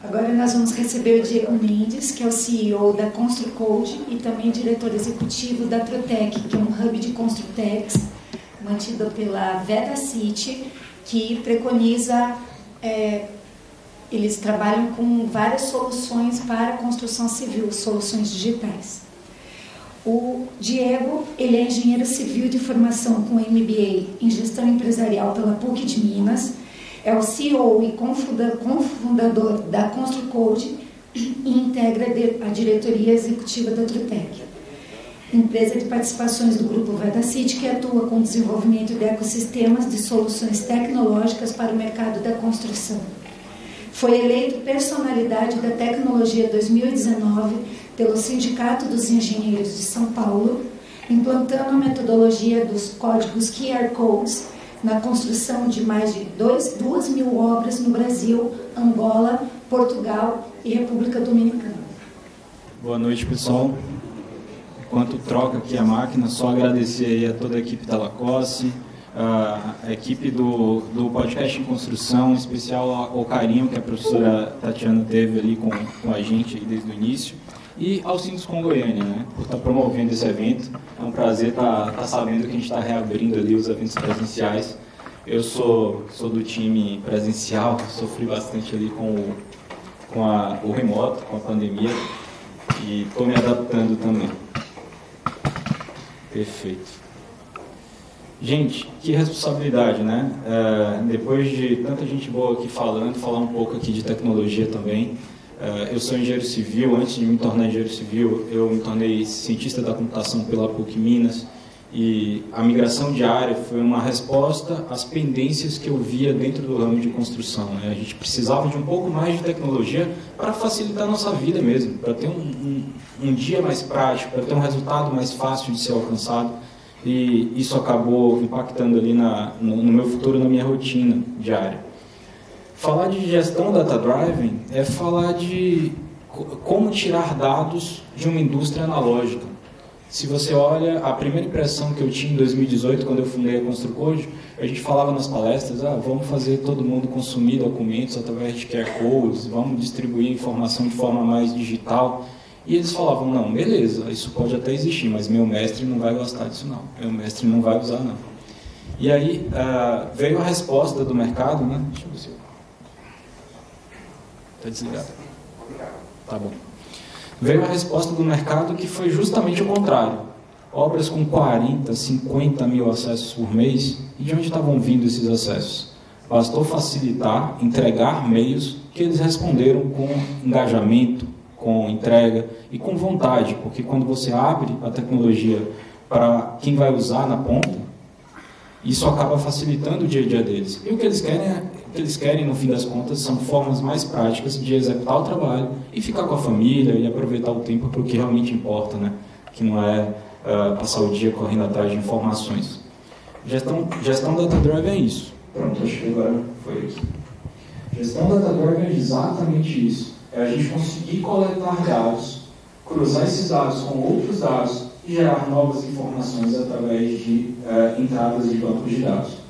Agora nós vamos receber o Diego Mendes, que é o CEO da ConstruCode e também diretor executivo da Trotec, que é um hub de Construtex, mantido pela Vedacity, que preconiza, eles trabalham com várias soluções para a construção civil, soluções digitais. O Diego, ele é engenheiro civil de formação com MBA em gestão empresarial pela PUC de Minas, é o CEO e cofundador da ConstruCode e integra a diretoria executiva da Trotec, empresa de participações do grupo Vedacity, que atua com o desenvolvimento de ecossistemas de soluções tecnológicas para o mercado da construção. Foi eleito personalidade da tecnologia 2019 pelo Sindicato dos Engenheiros de São Paulo, implantando a metodologia dos códigos QR Codes na construção de mais de 2.000 obras no Brasil, Angola, Portugal e República Dominicana. Boa noite, pessoal. Enquanto troca aqui a máquina, só agradecer aí a toda a equipe da Lacoste, a equipe do podcast em construção, em especial ao carinho que a professora Tatiana teve ali com a gente aí desde o início, e ao Sinduscom Goiânia, né, por estar promovendo esse evento. É um prazer estar sabendo que a gente está reabrindo ali os eventos presenciais. Eu sou do time presencial, sofri bastante ali com o remoto, com a pandemia, e estou me adaptando também. Perfeito. Gente, que responsabilidade, né? Depois de tanta gente boa aqui falar um pouco aqui de tecnologia também. Eu sou engenheiro civil. Antes de me tornar engenheiro civil, eu me tornei cientista da computação pela PUC Minas, e a migração de área foi uma resposta às pendências que eu via dentro do ramo de construção, né? A gente precisava de um pouco mais de tecnologia para facilitar a nossa vida mesmo, para ter um dia mais prático, para ter um resultado mais fácil de ser alcançado. E isso acabou impactando ali no meu futuro, na minha rotina diária. Falar de gestão data-driven é falar de como tirar dados de uma indústria analógica. Se você olha, a primeira impressão que eu tinha em 2018, quando eu fundei a ConstruCode, a gente falava nas palestras, vamos fazer todo mundo consumir documentos através de QR Codes, vamos distribuir informação de forma mais digital. E eles falavam, não, beleza, isso pode até existir, mas meu mestre não vai gostar disso não, meu mestre não vai usar não. E aí veio a resposta do mercado, né? Deixa eu ver se eu... Está desligado. Tá bom. Veio a resposta do mercado que foi justamente o contrário. Obras com 40, 50 mil acessos por mês, e de onde estavam vindo esses acessos? Bastou facilitar, entregar meios que eles responderam com engajamento, com entrega e com vontade, porque quando você abre a tecnologia para quem vai usar na ponta, isso acaba facilitando o dia a dia deles. E o que eles querem, no fim das contas, são formas mais práticas de executar o trabalho e ficar com a família e aproveitar o tempo para o que realmente importa, né? Que não é passar o dia correndo atrás de informações. Gestão data-driven é isso. Pronto, acho que agora foi aqui. Gestão data-driven é exatamente isso. É a gente conseguir coletar dados, cruzar esses dados com outros dados e gerar novas informações através de entradas de bancos de dados.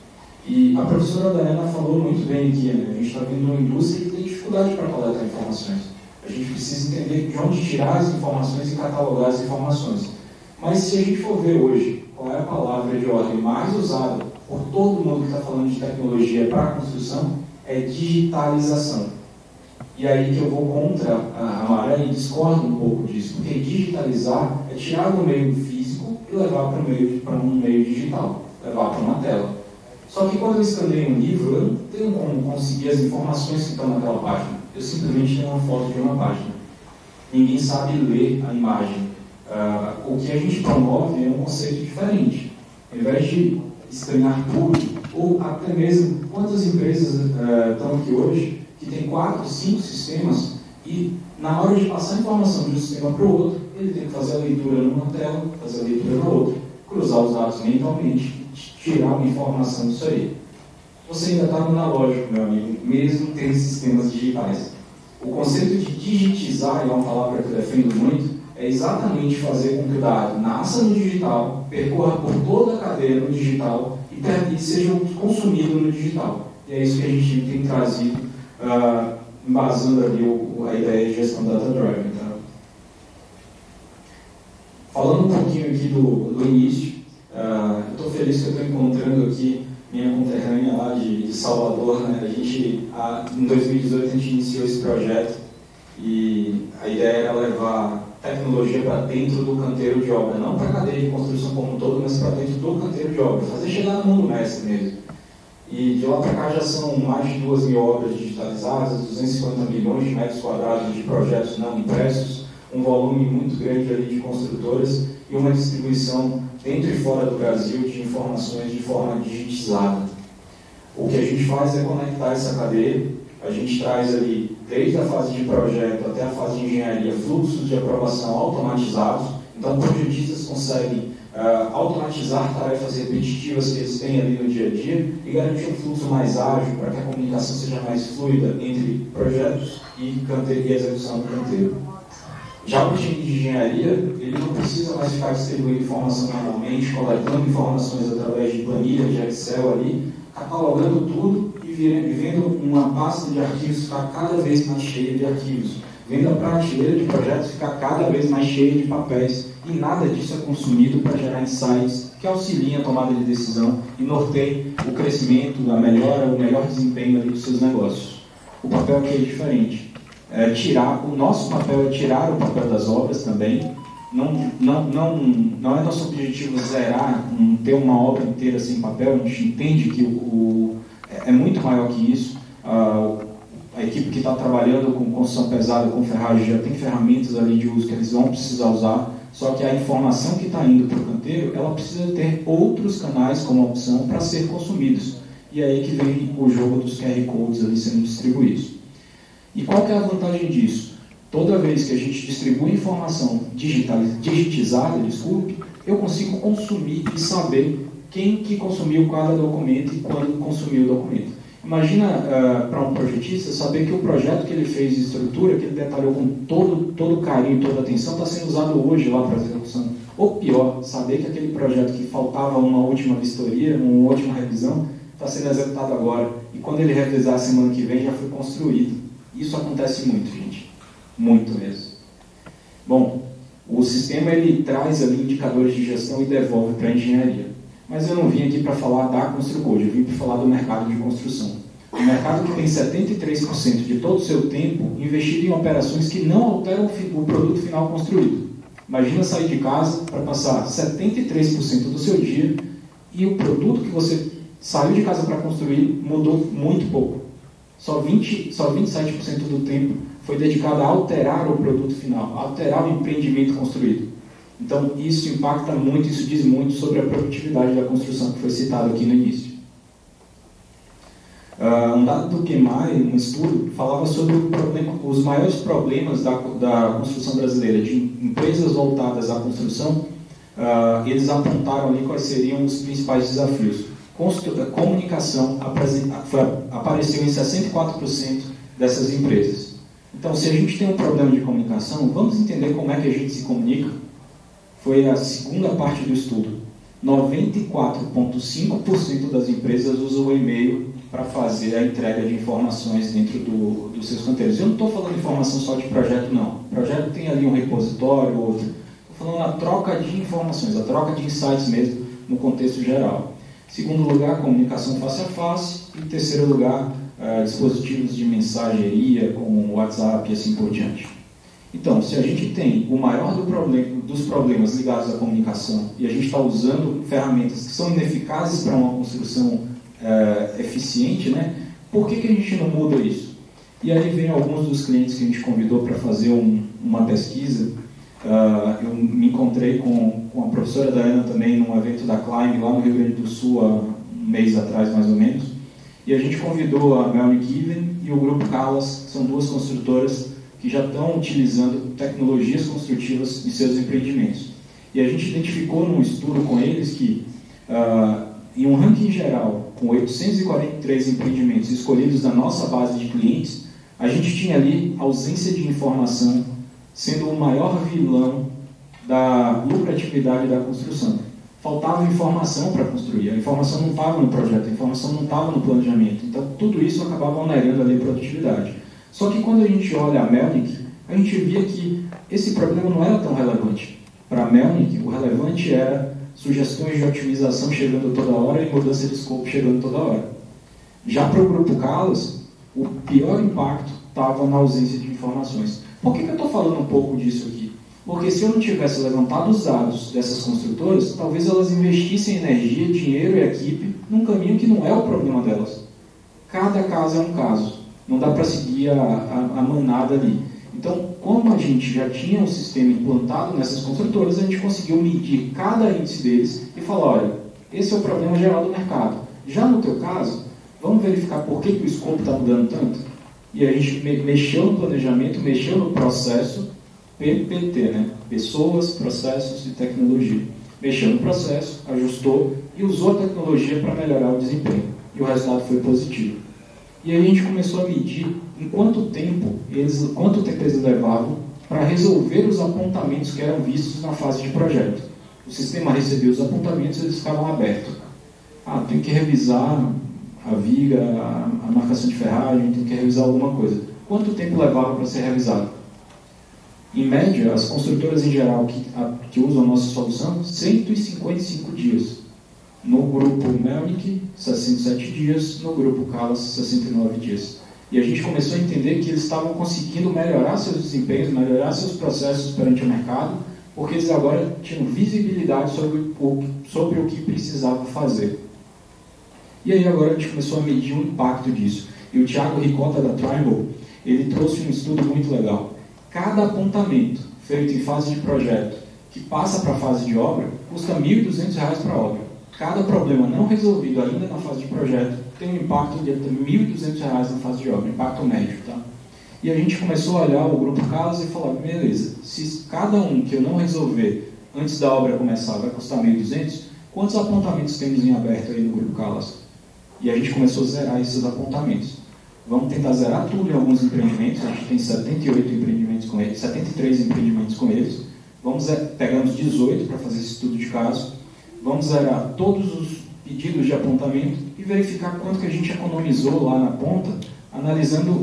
E a professora Daiana falou muito bem aqui, né? A gente está vendo uma indústria que tem dificuldade para coletar informações. A gente precisa entender de onde tirar as informações e catalogar as informações. Mas se a gente for ver hoje qual é a palavra de ordem mais usada por todo mundo que está falando de tecnologia para a construção, é digitalização. E aí que eu vou contra a maré e discordo um pouco disso, porque digitalizar é tirar do meio físico e levar para um meio digital, levar para uma tela. Só que quando eu escaneio um livro, eu não tenho como conseguir as informações que estão naquela página. Eu simplesmente tenho uma foto de uma página. Ninguém sabe ler a imagem. O que a gente promove é um conceito diferente. Ao invés de escanear tudo, ou até mesmo quantas empresas estão aqui hoje, que tem 4, 5 sistemas, e na hora de passar a informação de um sistema para o outro, ele tem que fazer a leitura numa tela, fazer a leitura na outra, cruzar os dados mentalmente, tirar uma informação disso aí. Você ainda está no analógico, meu amigo, mesmo tendo sistemas digitais. O conceito de digitizar, é uma palavra que eu defendo muito, é exatamente fazer com que o dado nasça no digital, percorra por toda a cadeia no digital e seja consumido no digital. E é isso que a gente tem trazido embasando ali a ideia de gestão data-driven. Tá? Falando um pouquinho aqui do início, eu estou feliz que eu estou encontrando aqui minha conterrânea lá de Salvador. Né? Em 2018 a gente iniciou esse projeto e a ideia era levar tecnologia para dentro do canteiro de obra, não para a cadeia de construção como um todo, mas para dentro do canteiro de obra, fazer chegar no mundo mestre mesmo. E de lá para cá já são mais de 2.000 obras digitalizadas, 250 milhões de metros quadrados de projetos não impressos, um volume muito grande ali de construtoras e uma distribuição dentro e fora do Brasil de informações de forma digitizada. O que a gente faz é conectar essa cadeia, a gente traz ali, desde a fase de projeto até a fase de engenharia, fluxos de aprovação automatizados. Então, projetistas conseguem automatizar tarefas repetitivas que eles têm ali no dia a dia e garantir um fluxo mais ágil para que a comunicação seja mais fluida entre projetos e execução do canteiro. Já o time de engenharia, ele não precisa mais ficar distribuindo informação manualmente, coletando informações através de planilhas de Excel ali, catalogando tudo e vendo uma pasta de arquivos ficar cada vez mais cheia de arquivos, vendo a prateleira de projetos ficar cada vez mais cheia de papéis, e nada disso é consumido para gerar insights que auxiliem a tomada de decisão e norteiem o crescimento, a melhora, o melhor desempenho ali dos seus negócios. O papel aqui é diferente. O nosso papel é tirar o papel das obras também. Não é nosso objetivo zerar, ter uma obra inteira sem papel. A gente entende que é muito maior que isso. A equipe que está trabalhando com construção pesada, com ferragem, já tem ferramentas ali de uso que eles vão precisar usar, só que a informação que está indo para o canteiro, ela precisa ter outros canais como opção para ser consumidos. E é aí que vem o jogo dos QR Codes ali sendo distribuídos. E qual que é a vantagem disso? Toda vez que a gente distribui informação digitizada, eu consigo consumir e saber quem que consumiu cada documento e quando consumiu o documento. Imagina para um projetista saber que o projeto que ele fez de estrutura, que ele detalhou com todo carinho, toda atenção, está sendo usado hoje lá para a execução. Ou pior, saber que aquele projeto que faltava uma última vistoria, uma última revisão, está sendo executado agora. E quando ele revisar a semana que vem, já foi construído. Isso acontece muito, gente. Muito mesmo. Bom, o sistema ele traz ali indicadores de gestão e devolve para a engenharia. Mas eu não vim aqui para falar da ConstruCode, eu vim para falar do mercado de construção. O mercado que tem 73% de todo o seu tempo investido em operações que não alteram o produto final construído. Imagina sair de casa para passar 73% do seu dia e o produto que você saiu de casa para construir mudou muito pouco. Só 27% do tempo foi dedicado a alterar o produto final, a alterar o empreendimento construído. Então, isso impacta muito, isso diz muito sobre a produtividade da construção que foi citado aqui no início. Um dado do QMAI, um estudo, falava sobre os maiores problemas da construção brasileira, de empresas voltadas à construção. Eles apontaram ali quais seriam os principais desafios. Comunicação apareceu em 64% dessas empresas. Então, se a gente tem um problema de comunicação, vamos entender como é que a gente se comunica. Foi a segunda parte do estudo. 94,5% das empresas usam o e-mail para fazer a entrega de informações dentro dos seus canteiros. Eu não estou falando de informação só de projeto, não. O projeto tem ali um repositório, outro. Estou falando da troca de informações, a troca de insights mesmo, no contexto geral. Segundo lugar, comunicação face a face. E terceiro lugar, dispositivos de mensageria, como WhatsApp e assim por diante. Então, se a gente tem o maior dos problemas ligados à comunicação e a gente está usando ferramentas que são ineficazes para uma construção eficiente, né? Por que a gente não muda isso? E aí vem alguns dos clientes que a gente convidou para fazer uma pesquisa. Eu me encontrei com a professora Diana também num evento da Climb lá no Rio Grande do Sul há um mês atrás, mais ou menos. E a gente convidou a Melanie Kiven e o Grupo Callas, que são duas construtoras que já estão utilizando tecnologias construtivas em seus empreendimentos. E a gente identificou num estudo com eles que, em um ranking geral, com 843 empreendimentos escolhidos da nossa base de clientes, a gente tinha ali ausência de informação sendo o maior vilão da lucratividade da construção. Faltava informação para construir, a informação não estava no projeto, a informação não estava no planejamento. Então, tudo isso acabava onerando ali a produtividade. Só que quando a gente olha a Melnick, a gente via que esse problema não era tão relevante. Para a Melnick, o relevante era sugestões de otimização chegando toda hora e mudança de escopo chegando toda hora. Já para o grupo Calas, o pior impacto estava na ausência de informações. Por que eu estou falando um pouco disso aqui? Porque se eu não tivesse levantado os dados dessas construtoras, talvez elas investissem energia, dinheiro e equipe num caminho que não é o problema delas. Cada caso é um caso. Não dá para seguir a manada ali. Então, como a gente já tinha um sistema implantado nessas construtoras, a gente conseguiu medir cada índice deles e falar, olha, esse é o problema geral do mercado. Já no teu caso, vamos verificar por que o escopo está mudando tanto? E a gente mexeu no planejamento, mexeu no processo, PPT, né? Pessoas, processos e tecnologia. Mexeu no processo, ajustou e usou a tecnologia para melhorar o desempenho. E o resultado foi positivo. E aí a gente começou a medir em quanto tempo eles levavam para resolver os apontamentos que eram vistos na fase de projeto. O sistema recebia os apontamentos e eles ficavam abertos. Tem que revisar a viga, a marcação de ferragem, tem que revisar alguma coisa. Quanto tempo levava para ser revisado? Em média, as construtoras em geral que usam a nossa solução, 155 dias. No grupo Melnick, 67 dias. No grupo Calas, 69 dias. E a gente começou a entender que eles estavam conseguindo melhorar seus desempenhos, melhorar seus processos perante o mercado, porque eles agora tinham visibilidade sobre o que precisava fazer. E aí agora a gente começou a medir o impacto disso. E o Thiago Ricota, da Trimble, ele trouxe um estudo muito legal. Cada apontamento feito em fase de projeto que passa para a fase de obra custa R$ 1.200 para a obra. Cada problema não resolvido ainda na fase de projeto tem um impacto de R$ 1.200 na fase de obra, impacto médio, tá? E a gente começou a olhar o grupo Calas e falar, beleza, se cada um que eu não resolver antes da obra começar vai custar 1.200, quantos apontamentos temos em aberto aí no grupo Calas? E a gente começou a zerar esses apontamentos. Vamos tentar zerar tudo em alguns empreendimentos, a gente tem 78 empreendimentos com eles, 73 empreendimentos com eles. Pegamos 18 para fazer esse estudo de caso. Vamos zerar todos os pedidos de apontamento e verificar quanto que a gente economizou lá na ponta,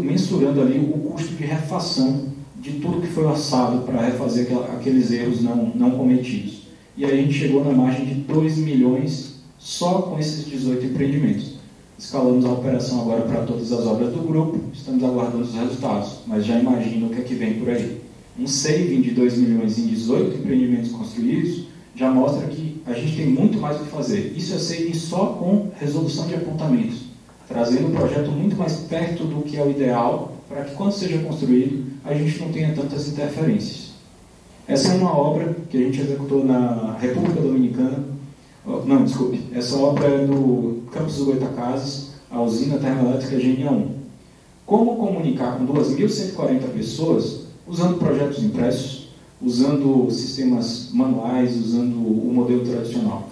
mensurando ali o custo de refação de tudo que foi orçado para refazer aqueles erros não cometidos. E aí a gente chegou na margem de 2 milhões só com esses 18 empreendimentos. Escalamos a operação agora para todas as obras do grupo, estamos aguardando os resultados, mas já imagino o que é que vem por aí. Um saving de 2 milhões em 18 empreendimentos construídos já mostra que a gente tem muito mais o que fazer. Isso é saving só com resolução de apontamentos, trazendo o projeto muito mais perto do que é o ideal, para que quando seja construído, a gente não tenha tantas interferências. Essa é uma obra que a gente executou na República Dominicana. Não, desculpe. Essa obra é no campus do Goitacazes, a usina termoelétrica GNA1. Como comunicar com 2.140 pessoas usando projetos impressos, usando sistemas manuais, usando o modelo tradicional?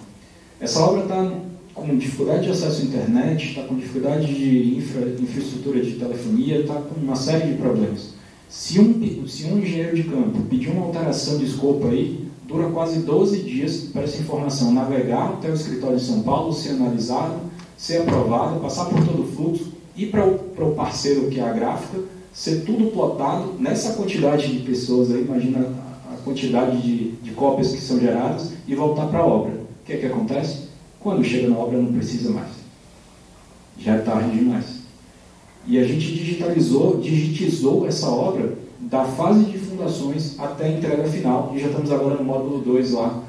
Essa obra está com dificuldade de acesso à internet, está com dificuldade de infraestrutura de telefonia, está com uma série de problemas. Se um engenheiro de campo pedir uma alteração de escopo aí, dura quase 12 dias para essa informação navegar até o escritório de São Paulo, ser analisado, ser aprovado, passar por todo o fluxo, ir para o parceiro que é a gráfica, ser tudo plotado nessa quantidade de pessoas aí, imagina a quantidade de cópias que são geradas, e voltar para a obra. O que é que acontece? Quando chega na obra não precisa mais. Já é tarde demais. E a gente digitizou essa obra da fase de fundações até a entrega final, e já estamos agora no módulo 2 lá,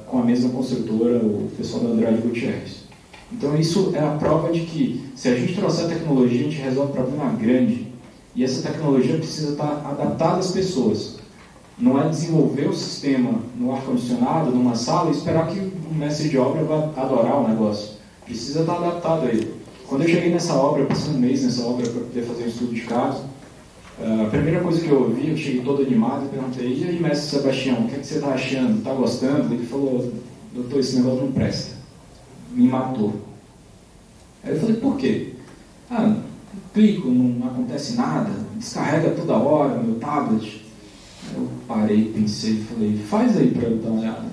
com a mesma construtora, o pessoal da Andrade Gutierrez. Então isso é a prova de que, se a gente trouxer tecnologia, a gente resolve um problema grande, e essa tecnologia precisa estar adaptada às pessoas. Não é desenvolver o sistema no ar-condicionado, numa sala, e esperar que o mestre de obra vá adorar o negócio. Precisa estar adaptado a ele. Quando eu cheguei nessa obra, eu passei um mês nessa obra para poder fazer um estudo de caso, a primeira coisa que eu ouvi, eu cheguei todo animado e perguntei, e aí, mestre Sebastião, o que é que você está achando? Está gostando? Ele falou, doutor, esse negócio não presta. Me matou. Aí eu falei, por quê? Clico, não acontece nada, descarrega toda hora meu tablet. Aí eu parei, pensei e falei, faz aí para eu dar uma olhada.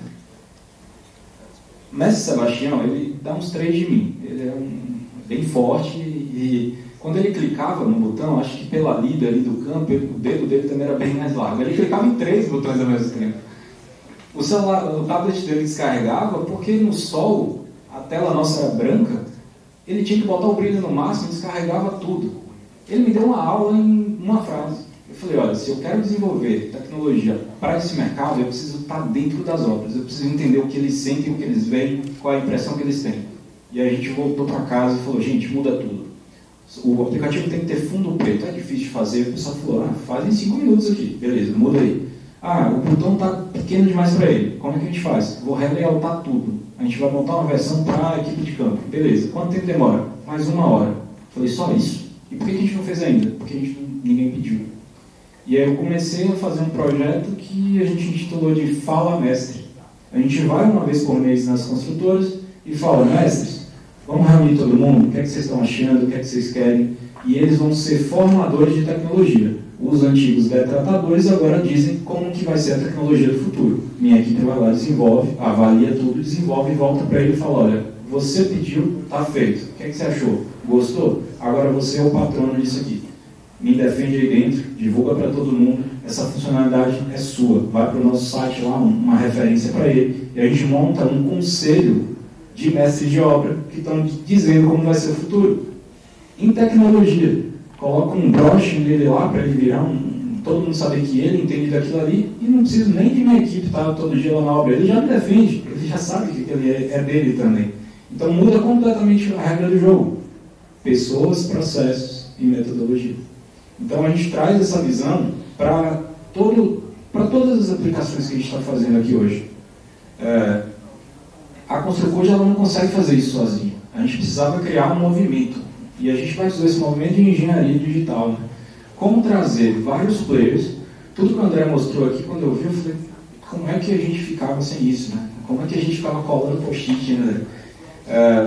Mestre Sebastião, ele dá uns 3 de mim. Ele é bem forte e Quando ele clicava no botão, acho que pela lida ali do campo, o dedo dele também era bem mais largo. Ele clicava em 3 botões ao mesmo tempo. O celular, o tablet dele descarregava porque no sol, a tela nossa era branca, ele tinha que botar o brilho no máximo e descarregava tudo. Ele me deu uma aula em uma frase. Eu falei, olha, se eu quero desenvolver tecnologia para esse mercado, eu preciso estar dentro das obras, eu preciso entender o que eles sentem, o que eles veem, qual a impressão que eles têm. E aí a gente voltou para casa e falou, gente, muda tudo. O aplicativo tem que ter fundo preto, é difícil de fazer. O pessoal falou, faz em 5 minutos aqui, beleza, muda aí. O botão está pequeno demais para ele, como é que a gente faz? Vou relayoutar tudo. A gente vai montar uma versão para a equipe de campo, beleza. Quanto tempo demora? Mais 1 hora. Falei, só isso? E por que a gente não fez ainda? Porque ninguém pediu. E aí eu comecei a fazer um projeto que a gente intitulou de Fala Mestre. A gente vai uma vez por mês nas construtoras e fala, mestres, vamos reunir todo mundo, o que é que vocês estão achando, o que é que vocês querem? E eles vão ser formadores de tecnologia. Os antigos detratadores agora dizem como que vai ser a tecnologia do futuro. Minha equipe vai lá, desenvolve, avalia tudo, desenvolve e volta para ele e fala, olha, você pediu, está feito. O que é que você achou? Gostou? Agora você é o patrono disso aqui. Me defende aí dentro, divulga para todo mundo, essa funcionalidade é sua. Vai para o nosso site lá, uma referência para ele, e a gente monta um conselho de mestres de obra que estão dizendo como vai ser o futuro. Em tecnologia, coloca um broche nele lá para ele virar todo mundo saber que ele entende daquilo ali, e não preciso nem de minha equipe estar todo dia lá na obra, ele já me defende, ele já sabe que ele é dele também. Então muda completamente a regra do jogo. Pessoas, processos e metodologia. Então a gente traz essa visão para todas as aplicações que a gente está fazendo aqui hoje. A Construcode ela não consegue fazer isso sozinha. A gente precisava criar um movimento. E a gente vai usar esse movimento de engenharia digital. Né? Como trazer vários players. Tudo que o André mostrou aqui, quando eu vi, eu falei, como é que a gente ficava sem isso? Né? Como é que a gente ficava colando post-it? Né?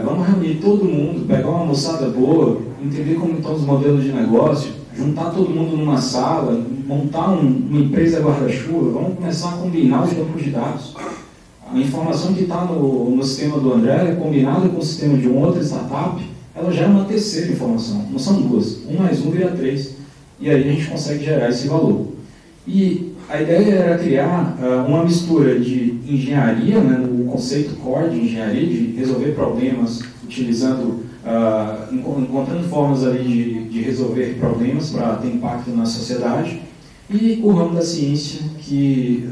Vamos reunir todo mundo, pegar uma moçada boa, entender como estão os modelos de negócio, juntar todo mundo numa sala, montar uma empresa guarda-chuva, vamos começar a combinar os bancos de dados. A informação que está no sistema do André, combinada com o sistema de uma outra startup, ela gera uma terceira informação. Não são duas. 1 mais 1 vira 3. E aí a gente consegue gerar esse valor. E a ideia era criar uma mistura de engenharia, né, o conceito core de engenharia, de resolver problemas utilizando, encontrando formas ali de resolver problemas para ter impacto na sociedade, e o ramo da ciência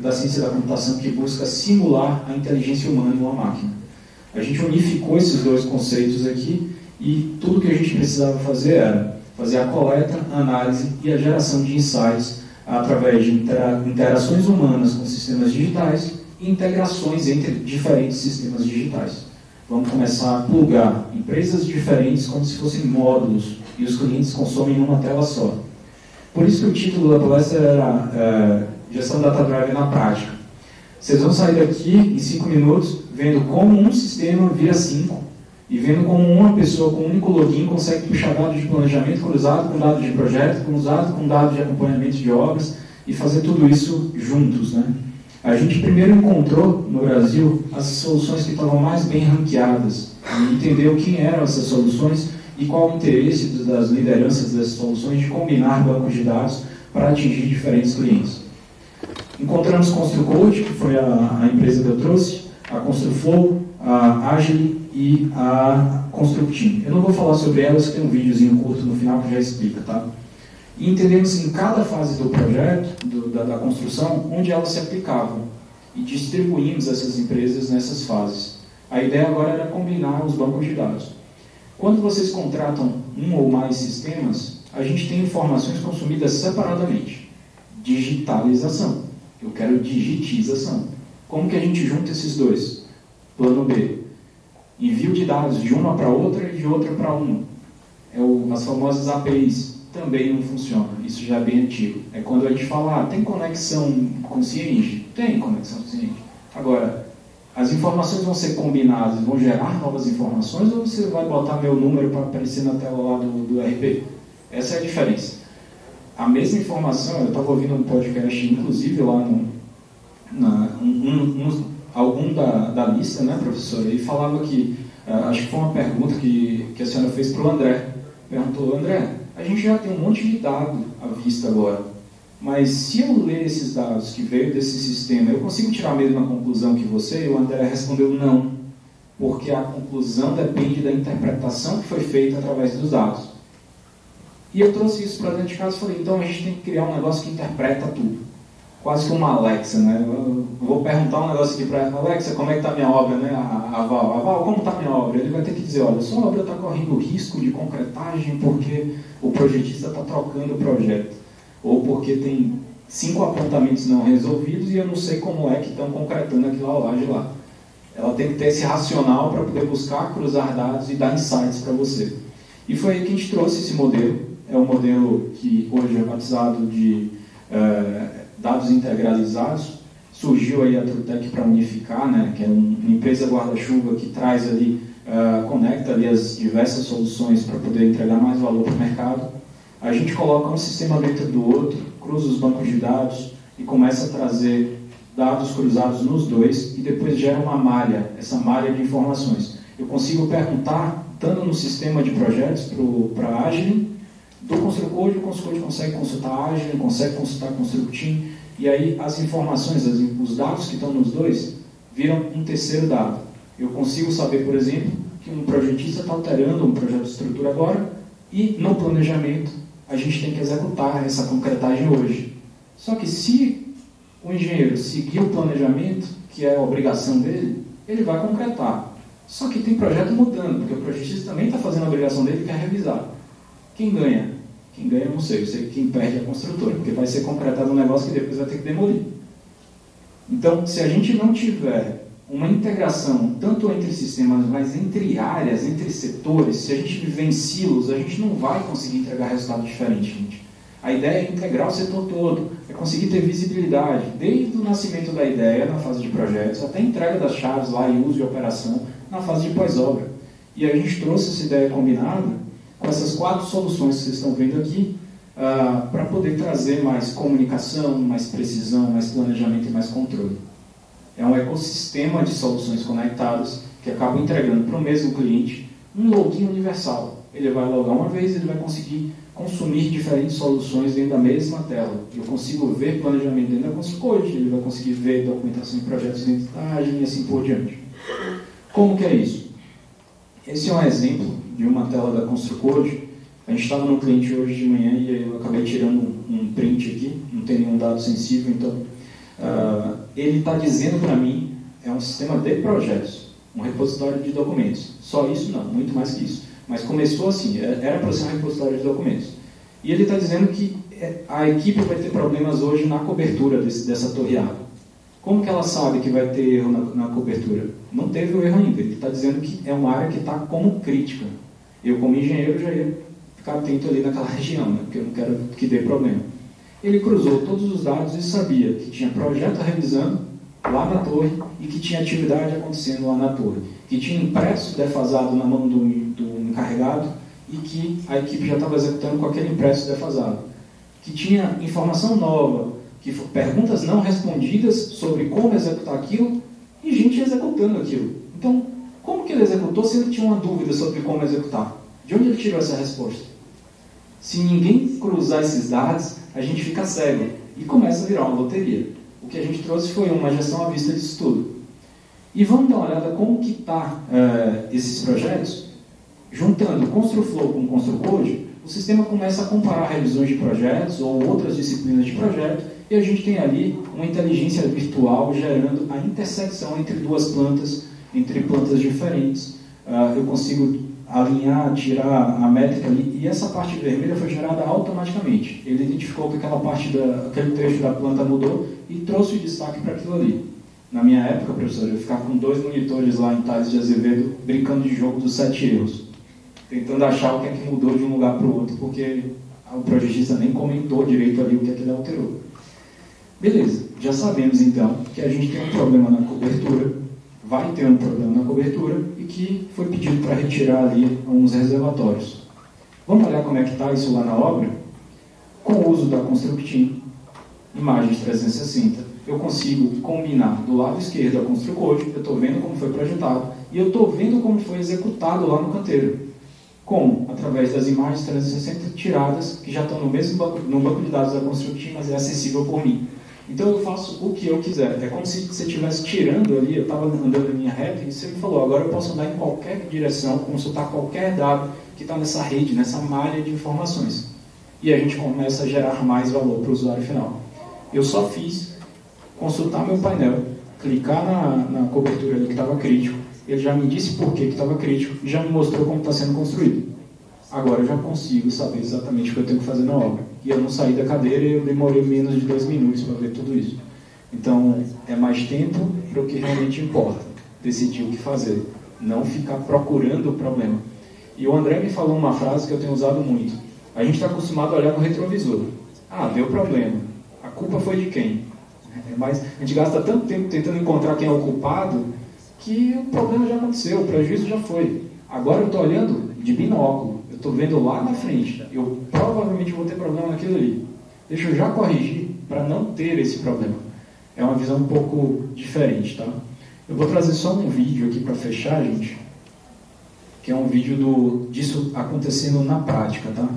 da computação, que busca simular a inteligência humana em uma máquina. A gente unificou esses dois conceitos aqui, e tudo que a gente precisava fazer era fazer a coleta, a análise e a geração de insights através de interações humanas com sistemas digitais e integrações entre diferentes sistemas digitais. Vamos começar a plugar empresas diferentes como se fossem módulos e os clientes consomem numa tela só. Por isso que o título da palestra era Gestão Data Driven na Prática. Vocês vão sair daqui em 5 minutos vendo como um sistema vira 5 e vendo como uma pessoa com um único login consegue puxar dados de planejamento cruzado com dados de projeto, cruzado com dados de acompanhamento de obras e fazer tudo isso juntos, né? A gente primeiro encontrou no Brasil as soluções que estavam mais bem ranqueadas e entendeu quem eram essas soluções e qual o interesse das lideranças dessas soluções de combinar bancos de dados para atingir diferentes clientes. Encontramos Construcode, que foi a empresa que eu trouxe, a Construflow, a Agile e a Constructeam. Eu não vou falar sobre elas, que tem um videozinho curto no final que já explica, tá? E entendemos em cada fase do projeto, da construção, onde elas se aplicavam. E distribuímos essas empresas nessas fases. A ideia agora era combinar os bancos de dados. Quando vocês contratam um ou mais sistemas, a gente tem informações consumidas separadamente. Digitalização. Eu quero digitização. Como que a gente junta esses dois? Plano B. Envio de dados de uma para outra e de outra para uma. As famosas APIs. Também não funciona. Isso já é bem antigo. É quando a gente fala, tem conexão consciente? Tem conexão consciente. Agora, as informações vão ser combinadas, vão gerar novas informações, ou você vai botar meu número para aparecer na tela lá do RP? Essa é a diferença. A mesma informação, eu estava ouvindo um podcast, inclusive lá algum da lista, né, professora, e falava que, acho que foi uma pergunta que a senhora fez para o André. perguntou, André, a gente já tem um monte de dado à vista agora, mas se eu ler esses dados que veio desse sistema, eu consigo tirar a mesma conclusão que você? E o André respondeu não, porque a conclusão depende da interpretação que foi feita através dos dados. E eu trouxe isso para dentro de casa e falei, então a gente tem que criar um negócio que interpreta tudo. Quase que uma Alexa, né? Eu vou perguntar um negócio aqui para ela, Alexa, como é que está a minha obra, né? A Val, como está a minha obra? Ele vai ter que dizer, olha, sua obra está correndo risco de concretagem porque o projetista está trocando o projeto. Ou porque tem 5 apontamentos não resolvidos e eu não sei como é que estão concretando aquilo lá de lá. Ela tem que ter esse racional para poder buscar, cruzar dados e dar insights para você. E foi aí que a gente trouxe esse modelo. É um modelo que hoje é batizado de dados integralizados. Surgiu aí a Trutec para unificar, né, que é uma empresa guarda-chuva que traz ali, conecta ali as diversas soluções para poder entregar mais valor para o mercado. A gente coloca um sistema dentro do outro, cruza os bancos de dados e começa a trazer dados cruzados nos dois e depois gera uma malha, essa malha de informações. Eu consigo perguntar, estando no sistema de projetos para a Agile, do ConstruCode, o ConstruCode consegue consultar a Agile, consegue consultar a ConstructTeam, e aí as informações, os dados que estão nos dois, viram um terceiro dado. Eu consigo saber, por exemplo, que um projetista está alterando um projeto de estrutura agora, e no planejamento a gente tem que executar essa concretagem hoje. Só que se o engenheiro seguir o planejamento, que é a obrigação dele, ele vai concretar. Só que tem projeto mudando, porque o projetista também está fazendo a obrigação dele e quer revisar. Quem ganha? Quem ganha eu não sei, eu sei que quem perde é a construtora, porque vai ser concretado um negócio que depois vai ter que demolir. Então, se a gente não tiver uma integração, tanto entre sistemas, mas entre áreas, entre setores, se a gente viver em silos, a gente não vai conseguir entregar resultado diferente, gente. A ideia é integrar o setor todo, é conseguir ter visibilidade, desde o nascimento da ideia, na fase de projetos, até a entrega das chaves lá e uso e operação, na fase de pós-obra. E a gente trouxe essa ideia combinada com essas 4 soluções que vocês estão vendo aqui, para poder trazer mais comunicação, mais precisão, mais planejamento e mais controle. É um ecossistema de soluções conectadas que acaba entregando para o mesmo cliente um login universal. Ele vai logar uma vez, ele vai conseguir consumir diferentes soluções dentro da mesma tela. Eu consigo ver planejamento dentro da ConstruCode, ele vai conseguir ver documentação de projetos dentro da Agile e assim por diante. Como que é isso? Esse é um exemplo de uma tela da ConstruCode. A gente estava no cliente hoje de manhã e eu acabei tirando um print aqui, não tem nenhum dado sensível, então ele está dizendo para mim, é um sistema de projetos, um repositório de documentos. Só isso não, muito mais que isso. Mas começou assim, era para ser um repositório de documentos. E ele está dizendo que a equipe vai ter problemas hoje na cobertura dessa torre A. Como que ela sabe que vai ter erro na cobertura? Não teve o erro ainda. Ele está dizendo que é uma área que está como crítica. Eu, como engenheiro, já ia ficar atento ali naquela região, né? Porque eu não quero que dê problema. Ele cruzou todos os dados e sabia que tinha projeto revisando lá na torre e que tinha atividade acontecendo lá na torre. Que tinha impresso defasado na mão do encarregado e que a equipe já estava executando com aquele impresso defasado. Que tinha informação nova, que perguntas não respondidas sobre como executar aquilo e gente executando aquilo. Então, como que ele executou se ele tinha uma dúvida sobre como executar? De onde ele tirou essa resposta? Se ninguém cruzar esses dados, a gente fica cego e começa a virar uma loteria. O que a gente trouxe foi uma gestão à vista disso tudo. E vamos dar uma olhada como que está esses projetos. Juntando o ConstruFlow com o ConstruCode, o sistema começa a comparar revisões de projetos ou outras disciplinas de projeto e a gente tem ali uma inteligência virtual gerando a intersecção entre duas plantas, entre plantas diferentes. Eu consigo alinhar, tirar a métrica ali, e essa parte vermelha foi gerada automaticamente. Ele identificou que aquele trecho da planta mudou e trouxe o destaque para aquilo ali. Na minha época, professor, eu ficava com 2 monitores lá em Tales de Azevedo, brincando de jogo dos 7 erros, tentando achar o que é que mudou de um lugar para o outro, porque o projetista nem comentou direito ali o que é que ele alterou. Beleza, já sabemos então que a gente tem um problema na cobertura, vai ter um problema na cobertura e que foi pedido para retirar ali uns reservatórios. Vamos olhar como é que está isso lá na obra? Com o uso da ConstructTeam, imagens 360, eu consigo combinar do lado esquerdo a ConstruCode, eu estou vendo como foi projetado e eu estou vendo como foi executado lá no canteiro. Como? Através das imagens 360 tiradas, que já estão no mesmo banco de dados da Construct, mas é acessível por mim. Então eu faço o que eu quiser. É como se você estivesse tirando ali, eu estava andando em linha reta, e você me falou, agora eu posso andar em qualquer direção, consultar qualquer dado que está nessa rede, nessa malha de informações. E a gente começa a gerar mais valor para o usuário final. Eu só fiz consultar meu painel, clicar na cobertura ali que estava crítico, ele já me disse por que estava crítico e já me mostrou como está sendo construído. Agora eu já consigo saber exatamente o que eu tenho que fazer na obra. E eu não saí da cadeira e eu demorei menos de 2 minutos para ver tudo isso. Então, é mais tempo para o que realmente importa. Decidir o que fazer. Não ficar procurando o problema. E o André me falou uma frase que eu tenho usado muito. A gente está acostumado a olhar no retrovisor. Ah, deu problema. A culpa foi de quem? Mas a gente gasta tanto tempo tentando encontrar quem é o culpado que o problema já aconteceu, o prejuízo já foi. Agora eu estou olhando de binóculo. Eu estou vendo lá na frente. Eu provavelmente vou ter problema naquilo ali. Deixa eu já corrigir para não ter esse problema. É uma visão um pouco diferente, tá? Eu vou trazer só um vídeo aqui para fechar, gente. Que é um vídeo disso acontecendo na prática, tá?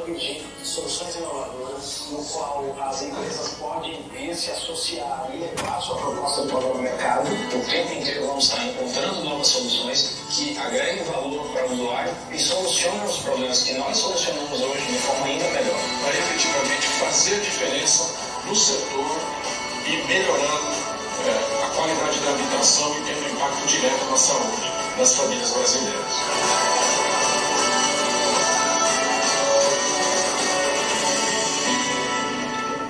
De soluções inovadoras, no qual as empresas podem vir se associar e levar sua proposta para o mercado. O tempo inteiro vamos estar encontrando novas soluções que agreguem valor para o usuário e solucionem os problemas que nós solucionamos hoje de forma ainda melhor. Para efetivamente fazer a diferença no setor e melhorando a qualidade da habitação e tendo impacto direto na saúde das famílias brasileiras.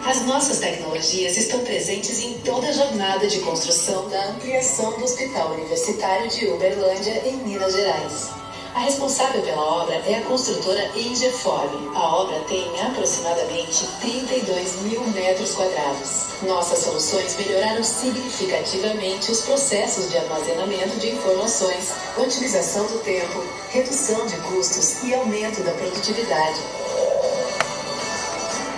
As nossas tecnologias estão presentes em toda a jornada de construção da ampliação do Hospital Universitário de Uberlândia, em Minas Gerais. A responsável pela obra é a construtora Engeform. A obra tem aproximadamente 32 mil metros quadrados. Nossas soluções melhoraram significativamente os processos de armazenamento de informações, otimização do tempo, redução de custos e aumento da produtividade.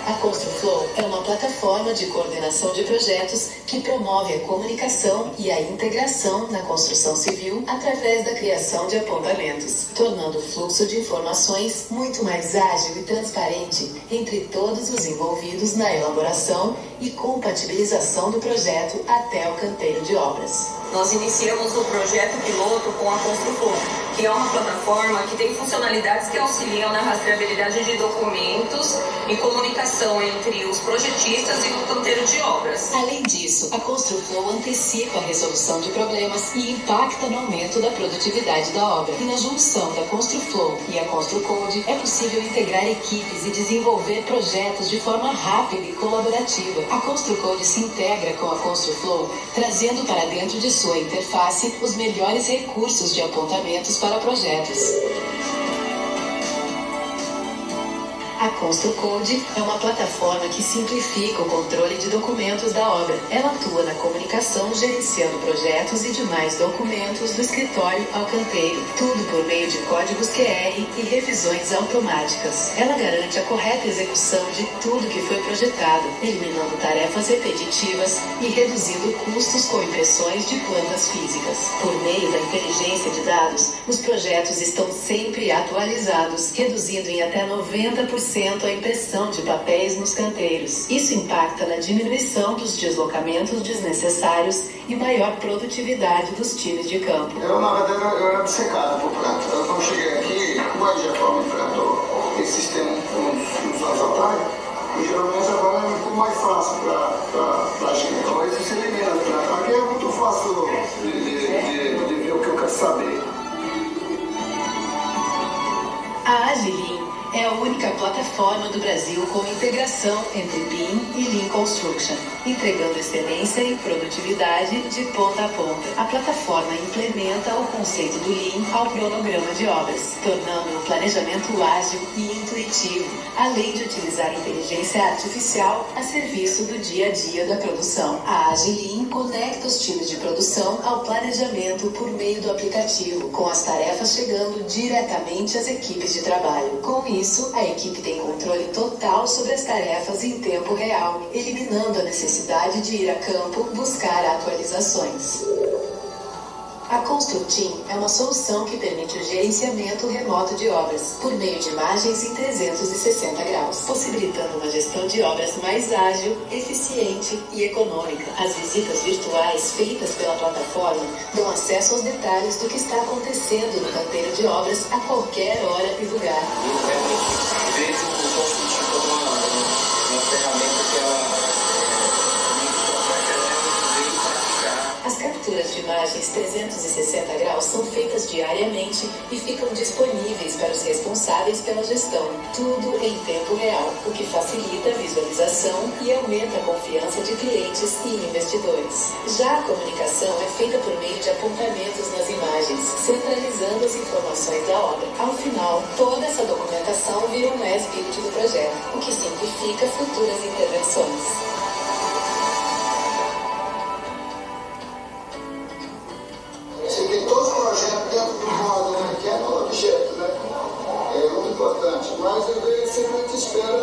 A ConstruFlow é uma plataforma de coordenação de projetos que promove a comunicação e a integração na construção civil através da criação de apontamentos, tornando o fluxo de informações muito mais ágil e transparente entre todos os envolvidos na elaboração e compatibilização do projeto até o canteiro de obras. Nós iniciamos o projeto piloto com a ConstruFlow, que é uma plataforma que tem funcionalidades que auxiliam na rastreabilidade de documentos e comunicação entre os projetistas e o canteiro de obras. Além disso, a ConstruFlow antecipa a resolução de problemas e impacta no aumento da produtividade da obra. E na junção da ConstruFlow e a ConstruCode, é possível integrar equipes e desenvolver projetos de forma rápida e colaborativa. A ConstruCode se integra com a ConstruFlow, trazendo para dentro de sua interface os melhores recursos de apontamentos para projetos. A ConstruCode é uma plataforma que simplifica o controle de documentos da obra. Ela atua na comunicação, gerenciando projetos e demais documentos do escritório ao canteiro, tudo por meio de códigos QR e revisões automáticas. Ela garante a correta execução de tudo que foi projetado, eliminando tarefas repetitivas e reduzindo custos com impressões de plantas físicas. Por meio da inteligência de dados, os projetos estão sempre atualizados, reduzindo em até 90% a impressão de papéis nos canteiros. Isso impacta na diminuição dos deslocamentos desnecessários e maior produtividade dos times de campo. Eu, na verdade, eu era obcecado por planta. Eu, quando cheguei aqui, como a Engeform implantou esse sistema uns anos atrás, e geralmente agora é muito mais fácil para a gente. Então, isso se elimina a planta. Aqui é muito fácil de ver o que eu quero saber. A Agilin é a única plataforma do Brasil com integração entre BIM e Lean Construction, entregando excelência e produtividade de ponta a ponta. A plataforma implementa o conceito do Lean ao cronograma de obras, tornando o planejamento ágil e intuitivo, além de utilizar inteligência artificial a serviço do dia a dia da produção. A Agilin conecta os times de produção ao planejamento por meio do aplicativo, com as tarefas chegando diretamente às equipes de trabalho. Com isso, a equipe tem controle total sobre as tarefas em tempo real, eliminando a necessidade necessidade de ir a campo buscar atualizações. A Construteam é uma solução que permite o gerenciamento remoto de obras, por meio de imagens em 360 graus, possibilitando uma gestão de obras mais ágil, eficiente e econômica. As visitas virtuais feitas pela plataforma dão acesso aos detalhes do que está acontecendo no canteiro de obras a qualquer hora e lugar. Eu realmente vejo o Construteam como uma ferramenta que ela As capturas de imagens 360 graus são feitas diariamente e ficam disponíveis para os responsáveis pela gestão. Tudo em tempo real, o que facilita a visualização e aumenta a confiança de clientes e investidores. Já a comunicação é feita por meio de apontamentos nas imagens, centralizando as informações da obra. Ao final, toda essa documentação vira um as-built do projeto, o que simplifica futuras intervenções. Você tem todos os projetos dentro do modo, né? Que é no objeto, né? É muito importante. Mas às vezes sempre a gente espera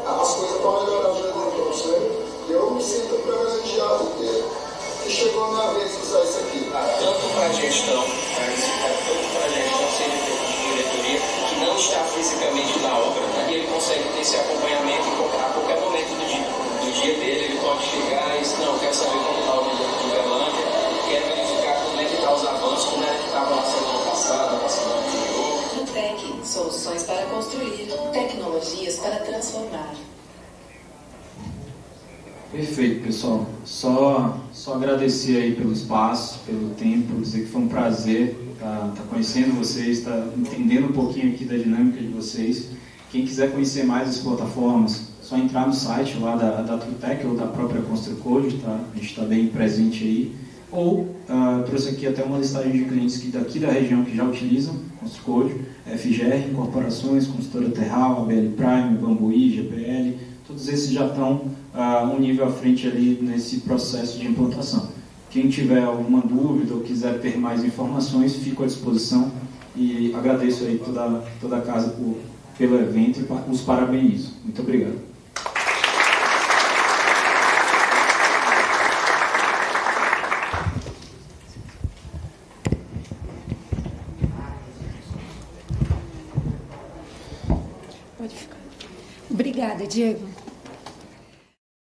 as coisas para melhorar a vida do negócio, né? Eu me sinto privilegiado que chegou a minha vez de usar isso aqui. Tanto para a gestão, tanto para a gestão, seja de diretoria, que não está fisicamente na obra, né? E ele consegue ter esse acompanhamento a qualquer momento do dia dele. Ele pode chegar e dizer, não, eu quero saber como está o nível de Uberlândia, quero verificar como é que está os avanços, como é que estava na semana passada, na semana anterior. Trutec, soluções para construir, tecnologias para transformar. Perfeito, pessoal. Só agradecer aí pelo espaço, pelo tempo, dizer que foi um prazer estar conhecendo vocês, estar entendendo um pouquinho aqui da dinâmica de vocês. Quem quiser conhecer mais as plataformas, só entrar no site lá da Trutec ou da própria ConstruCode, tá? A gente está bem presente aí. Ou trouxe aqui até uma listagem de clientes daqui da região que já utilizam ConstruCode, FGR, corporações, Construtora Terral, ABL Prime, Bambuí, GPL, todos esses já estão um nível à frente ali nesse processo de implantação. Quem tiver alguma dúvida ou quiser ter mais informações, fico à disposição e agradeço aí toda a casa pelo evento e os parabenizo. Muito obrigado. Pode ficar. Obrigada, Diego.